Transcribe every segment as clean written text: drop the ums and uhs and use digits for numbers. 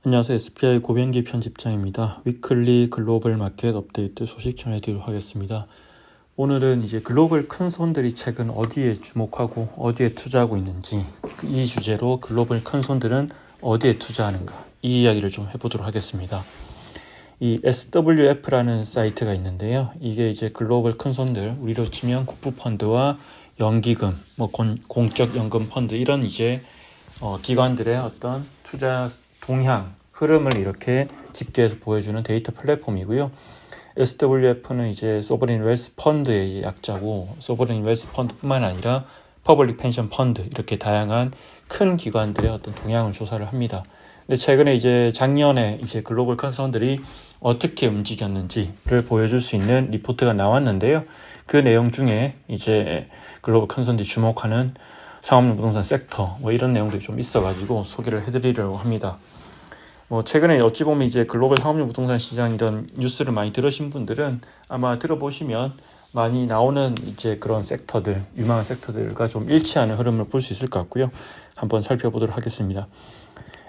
안녕하세요. SPI 고병기 편집장입니다. 위클리 글로벌 마켓 업데이트 소식 전해드리도록 하겠습니다. 오늘은 이제 글로벌 큰 손들이 최근 어디에 주목하고 어디에 투자하고 있는지, 이 주제로 글로벌 큰 손들은 어디에 투자하는가, 이 이야기를 좀 해보도록 하겠습니다. 이 SWF라는 사이트가 있는데요. 이게 이제 글로벌 큰 손들, 우리로 치면 국부펀드와 연기금, 공적 연금 펀드, 이런 이제 기관들의 어떤 투자 동향, 흐름을 이렇게 집계해서 보여주는 데이터 플랫폼이고요. SWF는 이제 소버린 웰스 펀드의 약자고, 소버린 웰스 펀드뿐만 아니라 퍼블릭 펜션 펀드, 이렇게 다양한 큰 기관들의 어떤 동향을 조사를 합니다. 근데 최근에 이제 작년에 이제 글로벌 컨선들이 어떻게 움직였는지를 보여줄 수 있는 리포트가 나왔는데요. 그 내용 중에 이제 글로벌 컨선들이 주목하는 상업용 부동산 섹터, 이런 내용들이 좀 있어가지고 소개를 해드리려고 합니다. 최근에 어찌 보면 이제 글로벌 상업용 부동산 시장 이런 뉴스를 많이 들으신 분들은 아마 들어보시면 많이 나오는 이제 그런 섹터들, 유망한 섹터들과 좀 일치하는 흐름을 볼 수 있을 것 같고요. 한번 살펴보도록 하겠습니다.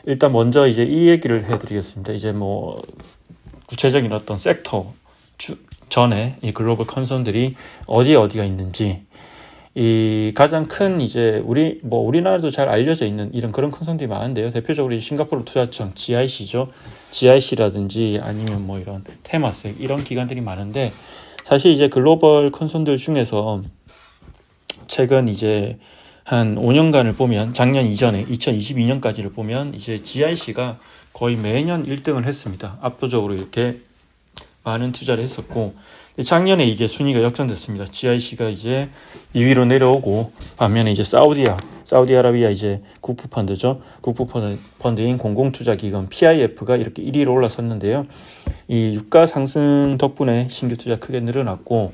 일단 먼저 이제 이 얘기를 해드리겠습니다. 이제 구체적인 어떤 섹터 전에 이 글로벌 컨선들이 어디가 있는지, 이 가장 큰 이제 우리나라도 잘 알려져 있는 이런 그런 컨선들이 많은데요. 대표적으로 싱가포르 투자청 GIC죠. GIC라든지 아니면 이런 테마섹, 이런 기관들이 많은데, 사실 이제 글로벌 컨선들 중에서 최근 이제 한 5년간을 보면, 작년 이전에 2022년까지를 보면 이제 GIC가 거의 매년 1등을 했습니다. 압도적으로 이렇게 많은 투자를 했었고, 작년에 이게 순위가 역전됐습니다. GIC가 이제 2위로 내려오고, 반면에 이제 사우디아라비아 이제 국부펀드죠. 국부펀드인 공공투자기금 PIF가 이렇게 1위로 올라섰는데요. 이 유가 상승 덕분에 신규 투자 크게 늘어났고,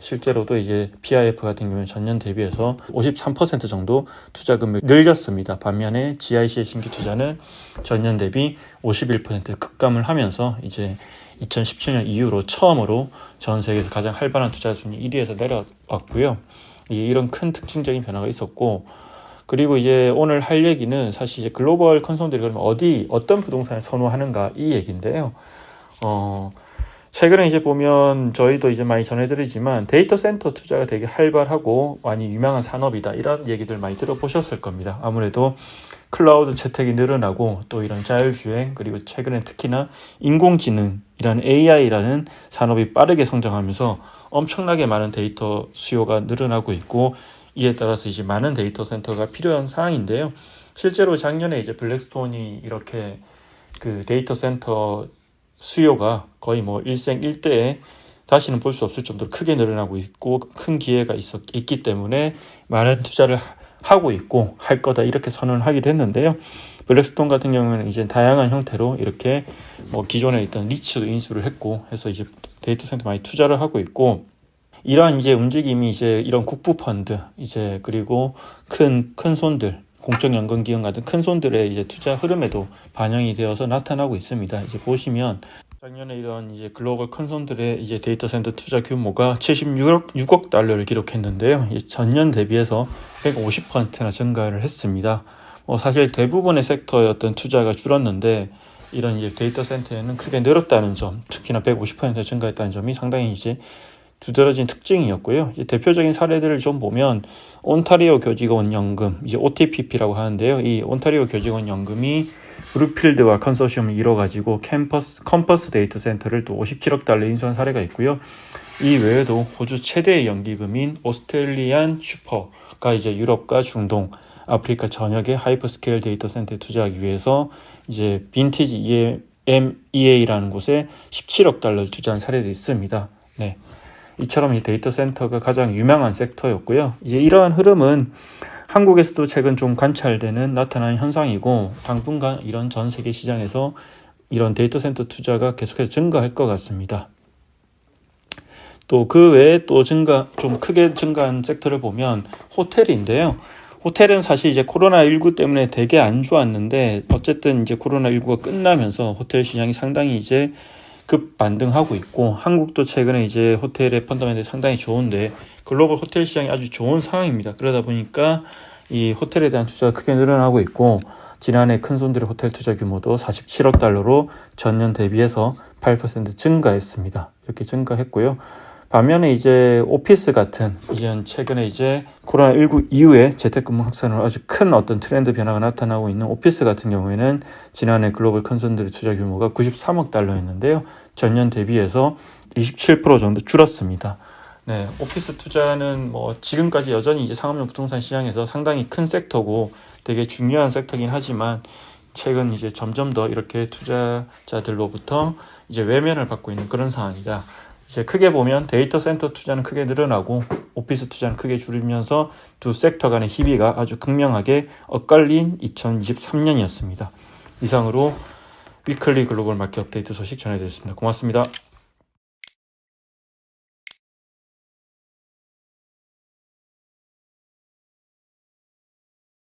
실제로도 이제 PIF 같은 경우에 전년 대비해서 53% 정도 투자금을 늘렸습니다. 반면에 GIC의 신규 투자는 전년 대비 51% 급감을 하면서 이제 2017년 이후로 처음으로 전 세계에서 가장 활발한 투자 순위 1위에서 내려왔고요. 이런 큰 특징적인 변화가 있었고, 그리고 이제 오늘 할 얘기는 사실 이제 글로벌 컨선들이 그러면 어떤 부동산을 선호하는가, 이 얘기인데요. 최근에 이제 보면 저희도 이제 많이 전해드리지만 데이터 센터 투자가 되게 활발하고 많이 유명한 산업이다, 이런 얘기들 많이 들어보셨을 겁니다. 아무래도 클라우드 채택이 늘어나고, 또 이런 자율주행, 그리고 최근에 특히나 인공지능이라는 AI라는 산업이 빠르게 성장하면서 엄청나게 많은 데이터 수요가 늘어나고 있고, 이에 따라서 이제 많은 데이터 센터가 필요한 상황인데요. 실제로 작년에 이제 블랙스톤이 이렇게 그 데이터 센터 수요가 거의 일생일대에 다시는 볼 수 없을 정도로 크게 늘어나고 있고, 큰 기회가 있기 때문에 많은 투자를 하고 있고 할 거다, 이렇게 선언을 하기도 했는데요. 블랙스톤 같은 경우는 이제 다양한 형태로 이렇게 기존에 있던 리츠도 인수를 했고 해서 이제 데이터 센터 많이 투자를 하고 있고, 이러한 이제 움직임이 이제 이런 국부 펀드, 이제 그리고 큰 손들, 공적연금기관 같은 큰 손들의 이제 투자 흐름에도 반영이 되어서 나타나고 있습니다. 이제 보시면 작년에 이런 이제 글로벌 큰 손들의 이제 데이터 센터 투자 규모가 76억 달러를 기록했는데요. 전년 대비해서 150%나 증가를 했습니다. 사실 대부분의 섹터의 어떤 투자가 줄었는데, 이런 이제 데이터 센터에는 크게 늘었다는 점, 특히나 150% 증가했다는 점이 상당히 이제 두드러진 특징이었고요. 이제 대표적인 사례들을 좀 보면 온타리오 교직원 연금, 이제 OTPP라고 하는데요. 이 온타리오 교직원 연금이 브룩필드와 컨소시엄을 이뤄가지고 컴퍼스 데이터 센터를 또 57억 달러 인수한 사례가 있고요. 이 외에도 호주 최대의 연기금인 오스트레일리안 슈퍼가 이제 유럽과 중동, 아프리카 전역의 하이퍼스케일 데이터 센터에 투자하기 위해서 이제 빈티지 EMEA라는 곳에 17억 달러를 투자한 사례도 있습니다. 이처럼 이 데이터 센터가 가장 유명한 섹터였고요. 이제 이러한 흐름은 한국에서도 최근 좀 나타나는 현상이고, 당분간 이런 전 세계 시장에서 이런 데이터 센터 투자가 계속해서 증가할 것 같습니다. 또 그 외에 또 좀 크게 증가한 섹터를 보면 호텔인데요. 호텔은 사실 이제 코로나19 때문에 되게 안 좋았는데, 어쨌든 이제 코로나19가 끝나면서 호텔 시장이 상당히 이제 급 반등하고 있고, 한국도 최근에 이제 호텔의 펀더멘털이 상당히 좋은데 글로벌 호텔 시장이 아주 좋은 상황입니다. 그러다 보니까 이 호텔에 대한 투자가 크게 늘어나고 있고, 지난해 큰손들의 호텔 투자 규모도 47억 달러로 전년 대비해서 8% 증가했습니다. 이렇게 증가했고요. 반면에 이제 오피스 같은 이전 최근에 이제 코로나19 이후에 재택근무 확산으로 아주 큰 어떤 트렌드 변화가 나타나고 있는 오피스 같은 경우에는 지난해 글로벌 큰손들의 투자 규모가 93억 달러였는데요. 전년 대비해서 27% 정도 줄었습니다. 네, 오피스 투자는 뭐 지금까지 여전히 이제 상업용 부동산 시장에서 상당히 큰 섹터고 되게 중요한 섹터긴 하지만 최근 이제 점점 더 이렇게 투자자들로부터 이제 외면을 받고 있는 그런 상황이다. 이제 크게 보면 데이터 센터 투자는 크게 늘어나고 오피스 투자는 크게 줄이면서 두 섹터 간의 희비가 아주 극명하게 엇갈린 2023년이었습니다. 이상으로 위클리 글로벌 마켓 업데이트 소식 전해드렸습니다. 고맙습니다.